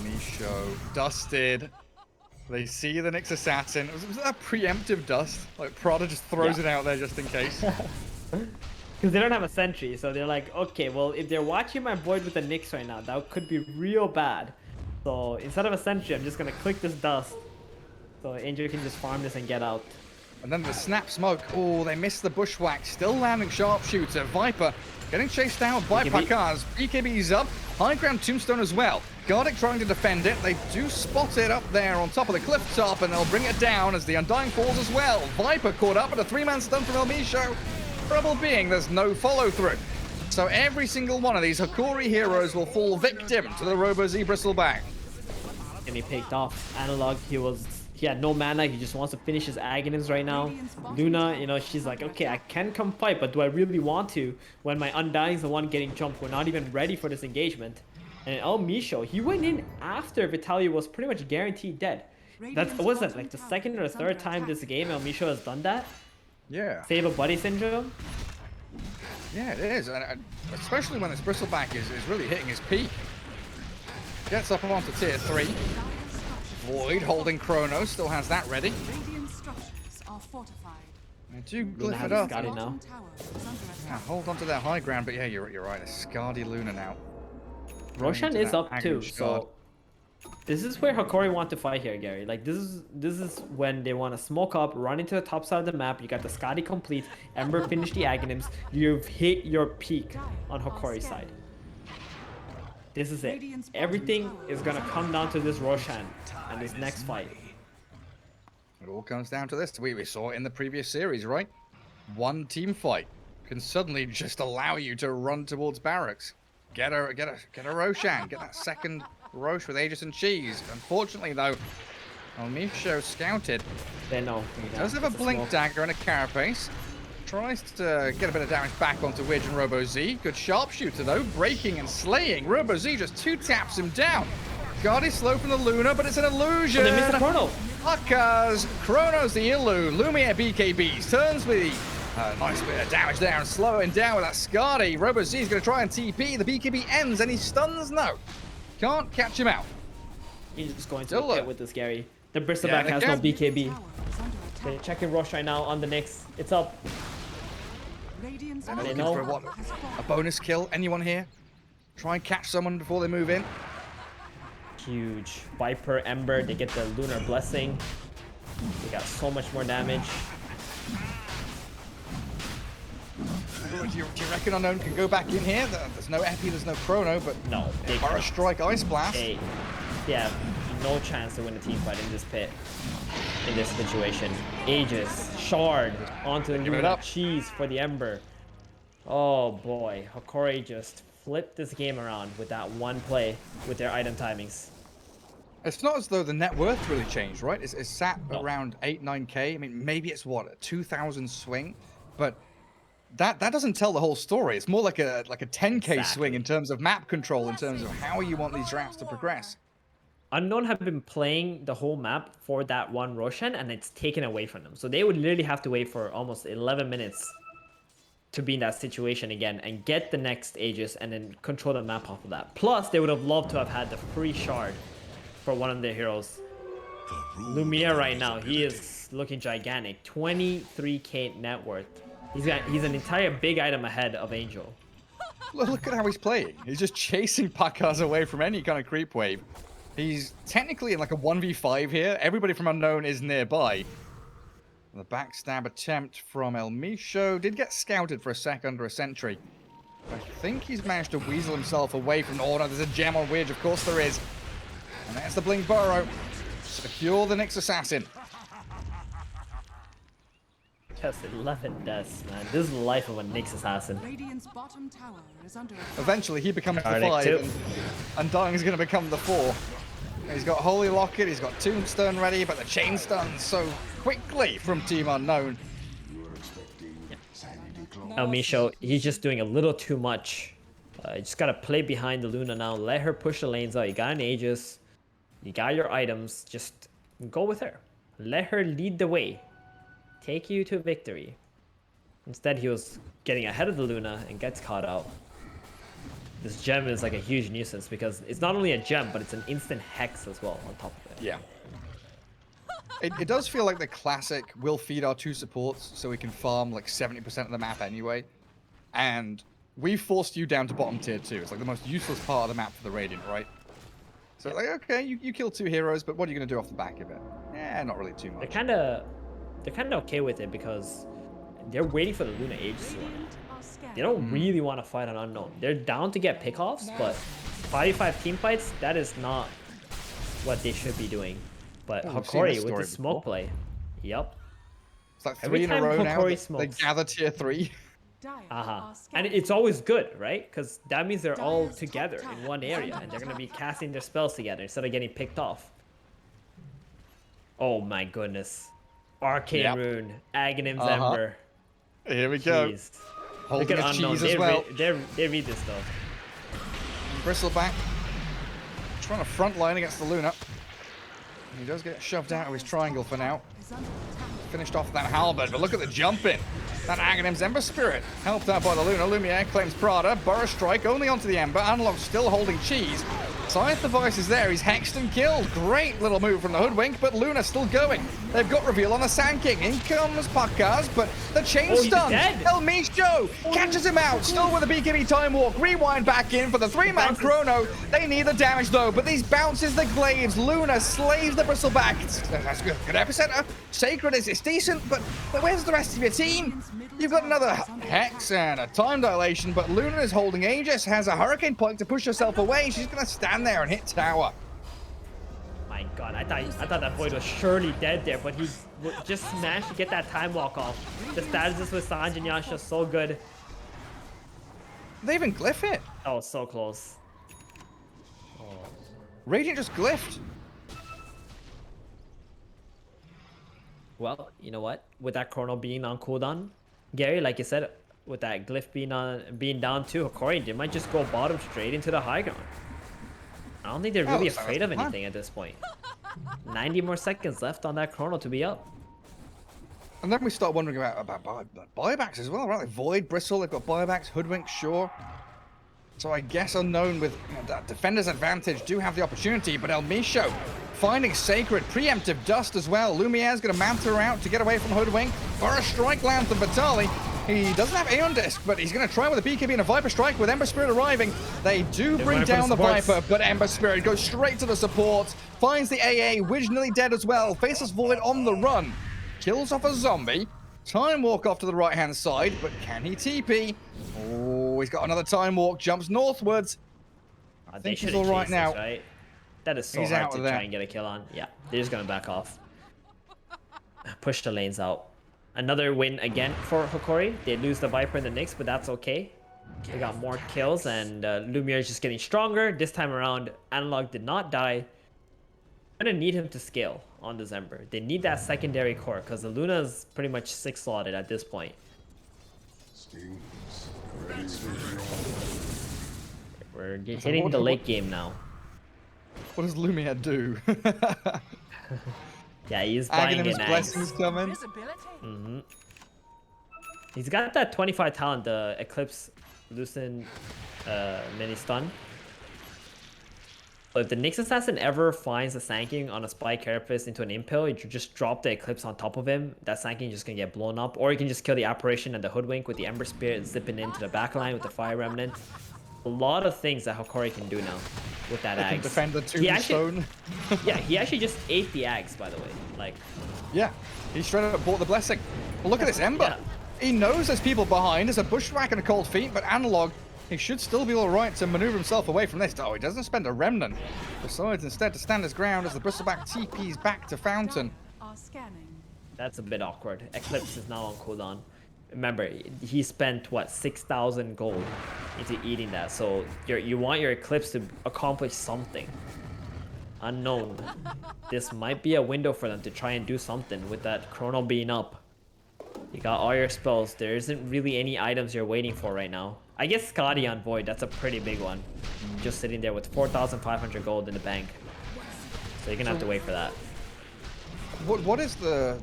Misho dusted. They see the Nyx Assassin. Was that a preemptive dust? Like Prada just throws it out there just in case. Because they don't have a sentry, so they're like, okay, well, if they're watching my Void with the Nyx right now, that could be real bad. So instead of a sentry, I'm just gonna click this dust, so Angel can just farm this and get out. And then the snap smoke. Oh, they missed the bushwhack. Still landing sharpshooter. Viper getting chased out by Pakaz. BKB's up. High ground Tombstone as well. Gardic trying to defend it. They do spot it up there on top of the cliff top, and they'll bring it down as the Undying falls as well. Viper caught up, but a 3-man stun from Elmisho. Trouble being, there's no follow-through. So every single one of these Hokori heroes will fall victim to the Robo Z Bristleback. And he picked off Analog. He had no mana. He just wants to finish his Aghanims right now. Luna, you know, she's like, okay, I can come fight, but do I really want to when my Undying's the one getting jumped? We're not even ready for this engagement. And El Misho, he went in after Vitaly was pretty much guaranteed dead. That wasn't like the second or third time this game El Misho has done that. Yeah. Save a buddy syndrome. Yeah, it is, and especially when this Bristleback is really hitting his peak. Gets up onto tier 3. Void holding Chrono, still has that ready. Radiant structures are fortified. They do Luna glyph has it up. Skadi now. Yeah, hold on to that high ground, but yeah, you're right. A Skadi Luna now. Roshan is up too, Aghanim so this is where Hokori want to fight here, Gary. Like this is when they want to smoke up, run into the top side of the map. You got the Skadi complete, Ember finish the Aghanims. You've hit your peak on Hokori's side. This is it. Everything is gonna come down to this Roshan and this next fight. It all comes down to this. We saw it in the previous series, right? One team fight can suddenly just allow you to run towards barracks. Get a Roshan, get that second Roche with Aegis and Cheese. Unfortunately, though, Misho scouted. They know. He does have a Blink Dagger and a Carapace. Tries to get a bit of damage back onto Widge and Robo Z. Good sharpshooter, though, breaking and slaying. Robo Z just 2-taps him down. God is slow from the Luna, but it's an illusion. Oh, they missed the Chrono. Because Chrono's the Illu. Lumiere BKBs turns with nice bit of damage there and slowing down with that Skadi. Robo Z is going to try and TP. The BKB ends and he stuns. No, can't catch him out. He's just going to Still hit with this Gary. The Bristleback has no BKB. They're checking Rush right now on the Nyx. It's up. Radiant's They're They looking know. for what? A bonus kill? Anyone here? Try and catch someone before they move in. Huge. Viper, Ember, they get the Lunar Blessing. They got so much more damage. Do you reckon Unknown can go back in here? There's no Epi, there's no Chrono, but No, they Burrow cannot. Strike, Ice Blast. They have no chance to win a team fight in this pit. In this situation. Aegis, Shard, onto the Give it Luna, up. Cheese for the Ember. Oh boy, Hokori just flipped this game around with that one play with their item timings. It's not as though the net worth really changed, right? It's sat No. around 8, 9k. I mean, maybe it's what, a 2,000 swing? But that doesn't tell the whole story. It's more like a 10k swing in terms of map control, in terms of how you want these drafts to progress. Unknown have been playing the whole map for that one Roshan, and it's taken away from them. So they would literally have to wait for almost 11 minutes to be in that situation again and get the next Aegis and then control the map off of that. Plus, they would have loved to have had the free shard for one of their heroes. Lumiere right now, he is looking gigantic. 23k net worth. He's an entire big item ahead of Angel. Look at how he's playing. He's just chasing Pakaz away from any kind of creep wave. He's technically in like a 1v5 here. Everybody from Unknown is nearby. The backstab attempt from El Misho did get scouted for a sec under a sentry. I think he's managed to weasel himself away from... Oh no, there's a gem on Wedge, of course there is. And that's the Blink Burrow. Secure the Nyx Assassin. Just 11 deaths, man. This is the life of a Nyx assassin. Radiant's bottom tower is under attack. Eventually he becomes the Alright, 5 two. and Undying's going to become the 4. He's got Holy Locket, he's got Tombstone ready, but the chain stuns so quickly from Team Unknown. El Misho, he's just doing a little too much. You just gotta play behind the Luna now. Let her push the lanes out. You got an Aegis. You got your items. Just go with her. Let her lead the way. Take you to victory. Instead, he was getting ahead of the Luna and gets caught out. This gem is like a huge nuisance because it's not only a gem, but it's an instant hex as well on top of it. Yeah. It does feel like the classic, we'll feed our 2 supports so we can farm like 70% of the map anyway. And we forced you down to bottom tier 2. It's like the most useless part of the map for the Radiant, right? So like, okay, you kill 2 heroes, but what are you going to do off the back of it? Yeah, not really too much. They're kind of okay with it because they're waiting for the Luna Aegis to run out. They don't really want to fight an Unknown. They're down to get pickoffs, but 5v5 team fights, that is not what they should be doing. But Oh, we've seen this Hokori with story the smoke before. play. Yep. It's like Every 3 in a time row now. Hokori They smokes. gather tier 3. Dire Uh-huh. are And scanning. it's always good, right? Because that means they're all Dire's together top in tower one is area under and they're going to be attack. casting their spells together instead of getting picked off. Oh my goodness. Arcane Yep. Rune, Aghanim's Uh-huh. Ember. Here we go. Jeez. Holding Look a at Unknown. cheese as well. They read this though. Bristleback trying to front line against the Luna. He does get shoved out of his triangle for now. Is under attack. Finished off that halberd, but look at the jump in. That Aghanim's Ember Spirit, helped out by the Luna. Lumiere claims Prada. Burrow Strike only onto the Ember. Analog still holding cheese. Scythe Device is there. He's hexed and killed. Great little move from the Hoodwink, but Luna still going. They've got reveal on the Sand King. In comes Pakaz, but the chain Oh, he's stun. dead. El Misho catches him out. Still with a BKB time walk. Rewind back in for the 3-man bounces. chrono. They need the damage though, but these bounces the glaives. Luna slays the Bristleback. That's good. Good epicenter. Sacred is it's decent, but where's the rest of your team? You've got another Hex and a time dilation, but Luna is holding Aegis, has a Hurricane Point to push herself away. She's going to stand there and hit tower. My god, I thought that Void was surely dead there, but he just managed to get that time walk off. The statuses with Sanj and Yasha so good. They even glyph it. Oh, so close. Radiant just glyphed. Well, you know what? With that chrono being on cooldown, Gary, like you said, with that glyph being down too, Hokori, they might just go bottom straight into the high ground. I don't think they're really so afraid that's of the plan. anything at this point. 90 more seconds left on that chrono to be up. And then we start wondering about buybacks as well, right? Like Void, Bristle, they've got buybacks, Hoodwink, sure. So I guess Unknown with that defender's advantage do have the opportunity, but El Misho finding Sacred, preemptive dust as well. Lumiere's going to Manta out to get away from Hoodwink. Or a strike land from Vitali. He doesn't have Aeon Disc, but he's going to try with a BKB and a Viper Strike with Ember Spirit arriving. They do bring down the Viper, but Ember Spirit goes straight to the support. Finds the AA, Widge nearly dead as well. Faceless Void on the run. Kills off a zombie. Time Walk off to the right-hand side, but can he TP? Oh, he's got another Time Walk. Jumps northwards. I think he's all right now. Right? That is so hard to try and get a kill on. Yeah, they're just going to back off. Push the lanes out. Another win again for Hokori. They lose the Viper in the Nyx, but that's okay. They got more kills, and Lumiere is just getting stronger. This time around, Analog did not die. I'm going to need him to scale on this Ember. They need that secondary core, because the Luna is pretty much 6-slotted at this point. We're hitting the late game now. What does Lumiere do? Yeah, he's buying an blessings coming. He's got that 25 talent, the Eclipse Loosen mini stun. But if the Nyx Assassin ever finds a Sanking on a Spy Carapace into an Impale, you just drop the Eclipse on top of him. That Sanking is just gonna get blown up. Or you can just kill the Apparition and the Hoodwink with the Ember Spirit zipping into the backline with the Fire Remnant. A lot of things that Hokori can do now with that Axe. Defend the Tombstone. Yeah, he actually just ate the Axe, by the way. Like, yeah, he straight up bought the blessing. Well, look at this Ember. Yeah. He knows there's people behind. There's a Bushwhack and a Cold Feet, but Analog, he should still be all right to maneuver himself away from this. Oh, he doesn't spend a Remnant. Decides instead to stand his ground as the Bristleback TPs back to Fountain. That's a bit awkward. Eclipse is now on cooldown. Remember, he spent, what, 6,000 gold into eating that. So you want your Eclipse to accomplish something. Unknown. This might be a window for them to try and do something with that Chrono being up. You got all your spells. There isn't really any items you're waiting for right now. I guess Scotty on Void, that's a pretty big one. Just sitting there with 4,500 gold in the bank. So you're going to have to wait for that. What is the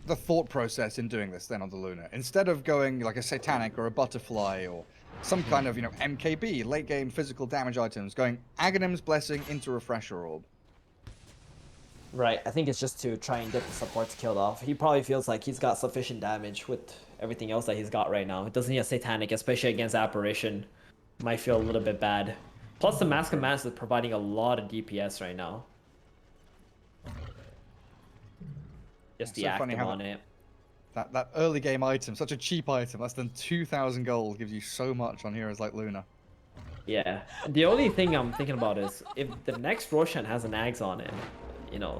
thought process in doing this then on the Luna? Instead of going like a Satanic or a Butterfly or some kind of, MKB, late game physical damage items, going Aghanim's Blessing into Refresher Orb. Right, I think it's just to try and get the supports killed off. He probably feels like he's got sufficient damage with everything else that he's got right now. It doesn't need a Satanic, especially against Apparition. Might feel a little bit bad. Plus the Mask of Mass is providing a lot of DPS right now. Just the active on it. That early game item, such a cheap item, less than 2,000 gold, gives you so much on heroes like Luna. Yeah. The only thing I'm thinking about is if the next Roshan has an Ags on it,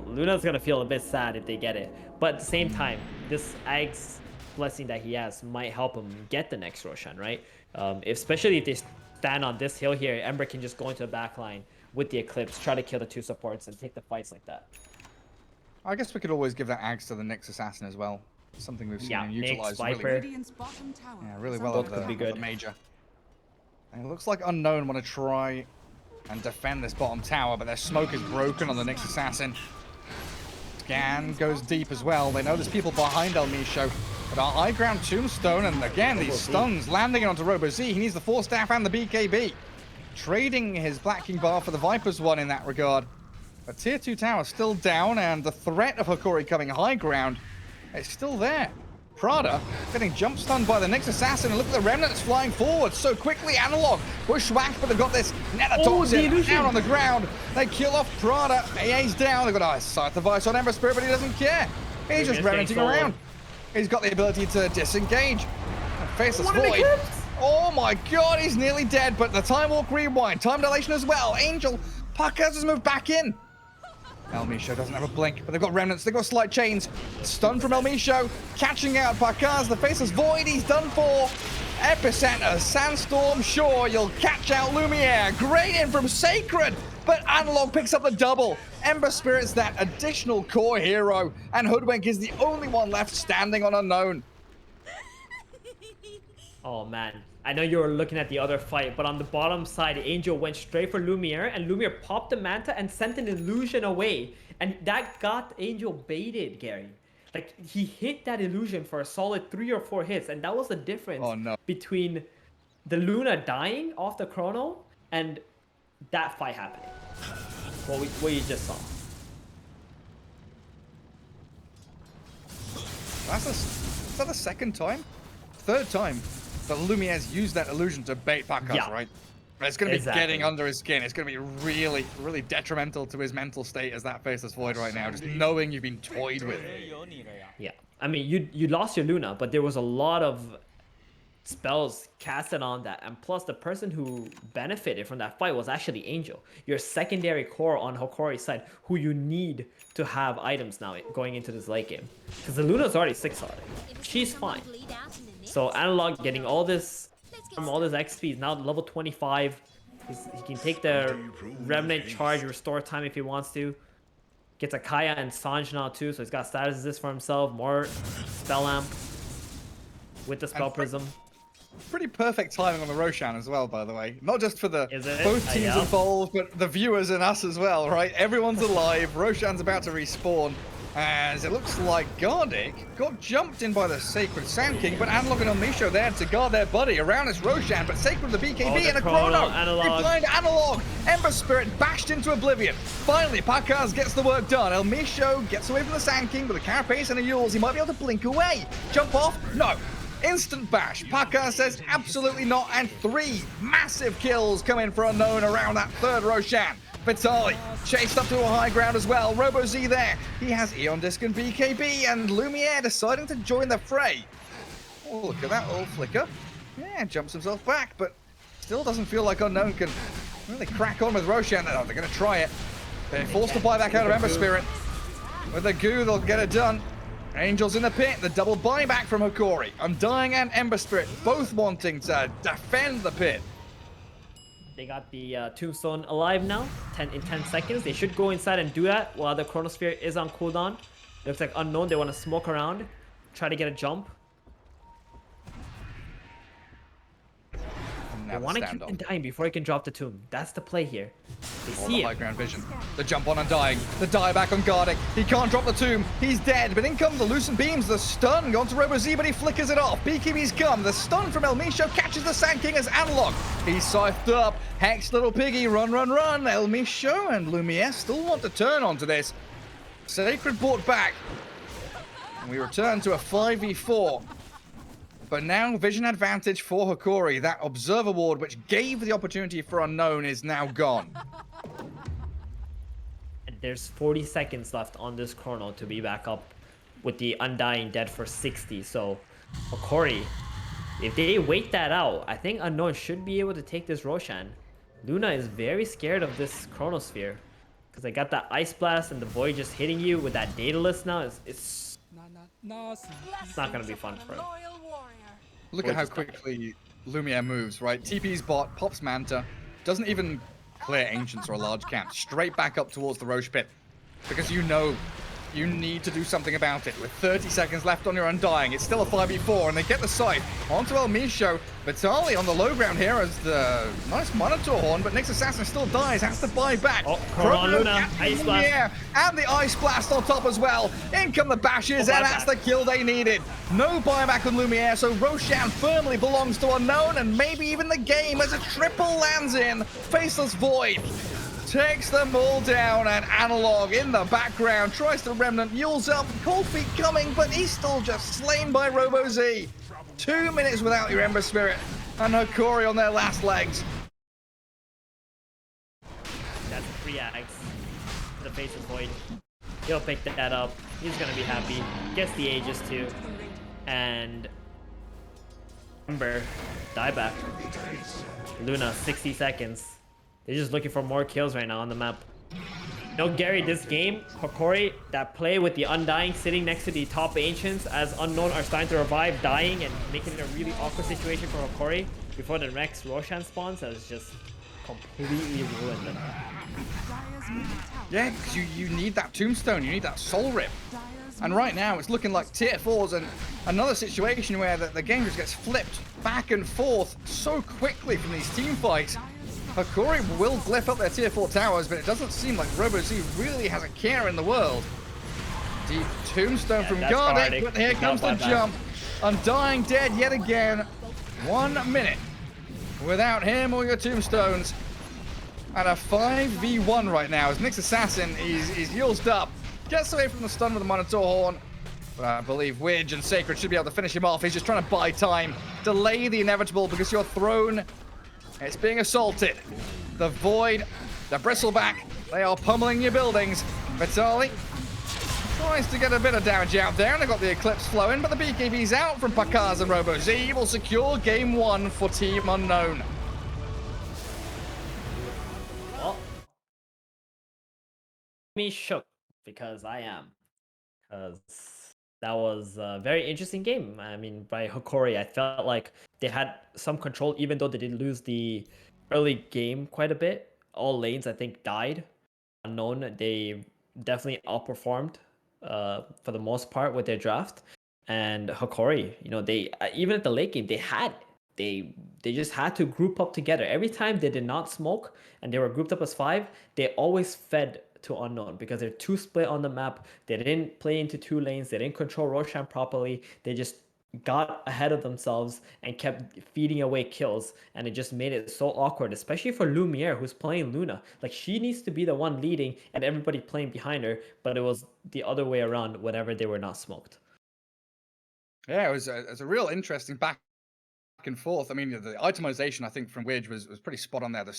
Luna's gonna feel a bit sad if they get it. But at the same time, this Ags blessing that he has might help him get the next Roshan, right? Especially if they stand on this hill here, Ember can just go into the back line with the Eclipse, try to kill the 2 supports and take the fights like that. I guess we could always give that Axe to the Nyx Assassin as well. Something we've seen utilized really well at the major. And it looks like Unknown want to try and defend this bottom tower, but their smoke is broken on the Nyx Assassin. Scan goes deep as well. They know there's people behind El Misho, but our high ground Tombstone, and again these stuns landing onto Robo Z. He needs the Force Staff and the BKB. Trading his Black King Bar for the Viper's one in that regard. But tier 2 tower still down, and the threat of Hokori coming high ground is still there. Prada getting jump stunned by the Nyx Assassin, and look at the remnants flying forward so quickly. Analog Bushwhack, but they've got this Netatoxin down on the ground. They kill off Prada. AA's down. They've got a Scythe of Ice on Ember Spirit, but he doesn't care. He's just remnanting around. He's got the ability to disengage. Faceless Void. Oh my god, he's nearly dead, but the Time Walk rewind, time dilation as well. Angel Puckers has moved back in. El Misho doesn't have a blink, but they've got remnants, they've got slight chains. Stun from El Misho, catching out Parkaz, the Faceless Void, he's done for. Epicenter, Sandstorm, sure, you'll catch out Lumiere. Great in from Sacred, but Analog picks up the double. Ember Spirit's that additional core hero, and Hoodwink is the only one left standing on Unknown. Oh man, I know you were looking at the other fight, but on the bottom side, Angel went straight for Lumiere, and Lumiere popped the Manta and sent an illusion away. And that got Angel baited, Gary. Like, he hit that illusion for a solid 3 or 4 hits, and that was the difference between the Luna dying off the chrono and that fight happening. What you just saw. Is that the second time? Third time that Lumiere's used that illusion to bait Pakas, Yeah. right? It's going to be Exactly. getting under his skin. It's going to be really, really detrimental to his mental state as that Faceless Void right now, just knowing you've been toyed with. Yeah, I mean, you lost your Luna, but there was a lot of spells casted on that, and plus the person who benefited from that fight was actually Angel, your secondary core on Hokori's side, who you need to have items now going into this late game, because the Luna's already 6 already. She's fine. So Analog getting all this from all this XP is now level 25. He can take the Remnant charge, restore time if he wants to. Gets a Kaya and Sanj now too, so he's got status assist for himself, more spell amp with the spell prism. Pretty perfect timing on the Roshan as well, by the way. Not just for the Is it? both teams Yeah. involved, but the viewers and us as well, right? Everyone's alive. Roshan's about to respawn. As it looks like Gardic got jumped in by the Sacred Sand King, but Analog and Elmisho there to guard their buddy around is Roshan, but Sacred the BKB Oh, the and a chrono, chrono. Analog. Blind Analog. Ember Spirit bashed into oblivion. Finally, Pakas gets the work done. Elmisho gets away from the Sand King with a Carapace and a Yules. He might be able to blink away. Jump off? No. Instant bash. Pakas says absolutely not, and 3 massive kills come in for Unknown around that third Roshan. Vitali chased up to a high ground as well. Robo-Z there. He has Eon Disc and BKB, and Lumiere deciding to join the fray. Oh, look at that little flicker. Yeah, jumps himself back, but still doesn't feel like Unknown can really crack on with Roshan. Oh, they're going to try it. They're forced to buy back out of Ember Spirit. With the goo, they'll get it done. Angels in the pit, the double buyback from Hokori. Undying and Ember Spirit both wanting to defend the pit. They got the Tombstone alive now, in 10 seconds. They should go inside and do that while the Chronosphere is on cooldown. Looks like Unknown, they want to smoke around, try to get a jump. They want to keep him dying before he can drop the tomb. That's the play here. They see the it. high ground vision. The jump on Undying. The dieback on Gardic. He can't drop the tomb. He's dead. But in comes the Lucent Beams. The stun gone to Robo-Z, but he flickers it off. BKB's come. The stun from Elmisho catches the Sand King as Analog. He's scythed up. Hex little piggy. Run, run, run. Elmisho and Lumiere still want to turn onto this. Sacred brought back. And we return to a 5v4. But now vision advantage for Hokori. That Observer Ward, which gave the opportunity for Unknown, is now gone. And there's 40 seconds left on this chrono to be back up with the Undying dead for 60. So Hokori, if they wait that out, I think Unknown should be able to take this Roshan. Luna is very scared of this Chronosphere because they got that Ice Blast and the Void just hitting you with that Daedalus now. It's not going to be fun for him. Look at how quickly Lumiere moves, right? TP's bot, pops Manta, doesn't even clear Ancients or a large camp. Straight back up towards the Roche pit. Because you know you need to do something about it. With 30 seconds left on your Undying, it's still a 5v4, and they get the scythe onto Elmisho. Vitali on the low ground here as the nice Minotaur Horn, but Nyx Assassin still dies, has to buy back. Oh, Chrono Luna, Ice Blast. And the Ice Blast on top as well. In come the bashes, and that's the kill they needed. No buyback on Lumiere, so Roshan firmly belongs to Unknown, and maybe even the game as a triple lands in. Faceless Void takes them all down, and Analog in the background tries to Remnant, Yules up, Cold Feet coming, but he's still just slain by Robo-Z. 2 minutes without your Ember Spirit, and Hokori on their last legs. That's 3 Ags to the Faceless Void. He'll pick that up. He's gonna be happy. Gets the Aegis too. And Ember, dieback. Luna, 60 seconds. They're just looking for more kills right now on the map. No, Gary, this game, Hokori, that play with the Undying sitting next to the top Ancients as Unknown are starting to revive, dying, and making it a really awkward situation for Hokori before the next Roshan spawns has just completely ruined them. Yeah, because you need that Tombstone, you need that Soul Rip. And right now, it's looking like tier 4s and another situation where the game just gets flipped back and forth so quickly from these team fights. Hokori will glyph up their tier 4 towers, but it doesn't seem like Robo-Z really has a care in the world. Deep Tombstone from Gardic, but here comes the jump. Undying dead yet again. 1 minute Without him, all your tombstones. And a 5v1 right now as Nyx Assassin is used up. Gets away from the stun with the Minotaur Horn. But I believe Widge and Sacred should be able to finish him off. He's just trying to buy time. Delay the inevitable because your throne, it's being assaulted. The Void, the Bristleback, they are pummeling your buildings. Vitaly tries to get a bit of damage out there, and they've got the Eclipse flowing, but the BKB's out from Pakaz and Robo-Z will secure game 1 for Team Unknown. Well, me shook because I am. Because that was a very interesting game. I mean, by Hokori, I felt like they had some control, even though they did lose the early game quite a bit. All lanes, I think, died. Unknown, they definitely outperformed for the most part with their draft. And Hokori, you know, they even at the late game, they just had to group up together. Every time they did not smoke and they were grouped up as 5, they always fed to Unknown because they're too split on the map. They didn't play into 2 lanes. They didn't control Roshan properly. They just got ahead of themselves and kept feeding away kills, and it just made it so awkward, especially for Lumiere, who's playing Luna. Like, she needs to be the one leading and everybody playing behind her, but it was the other way around whenever they were not smoked. Yeah, it was a real interesting back and forth. I mean, the itemization, I think, from Widge was pretty spot on there. The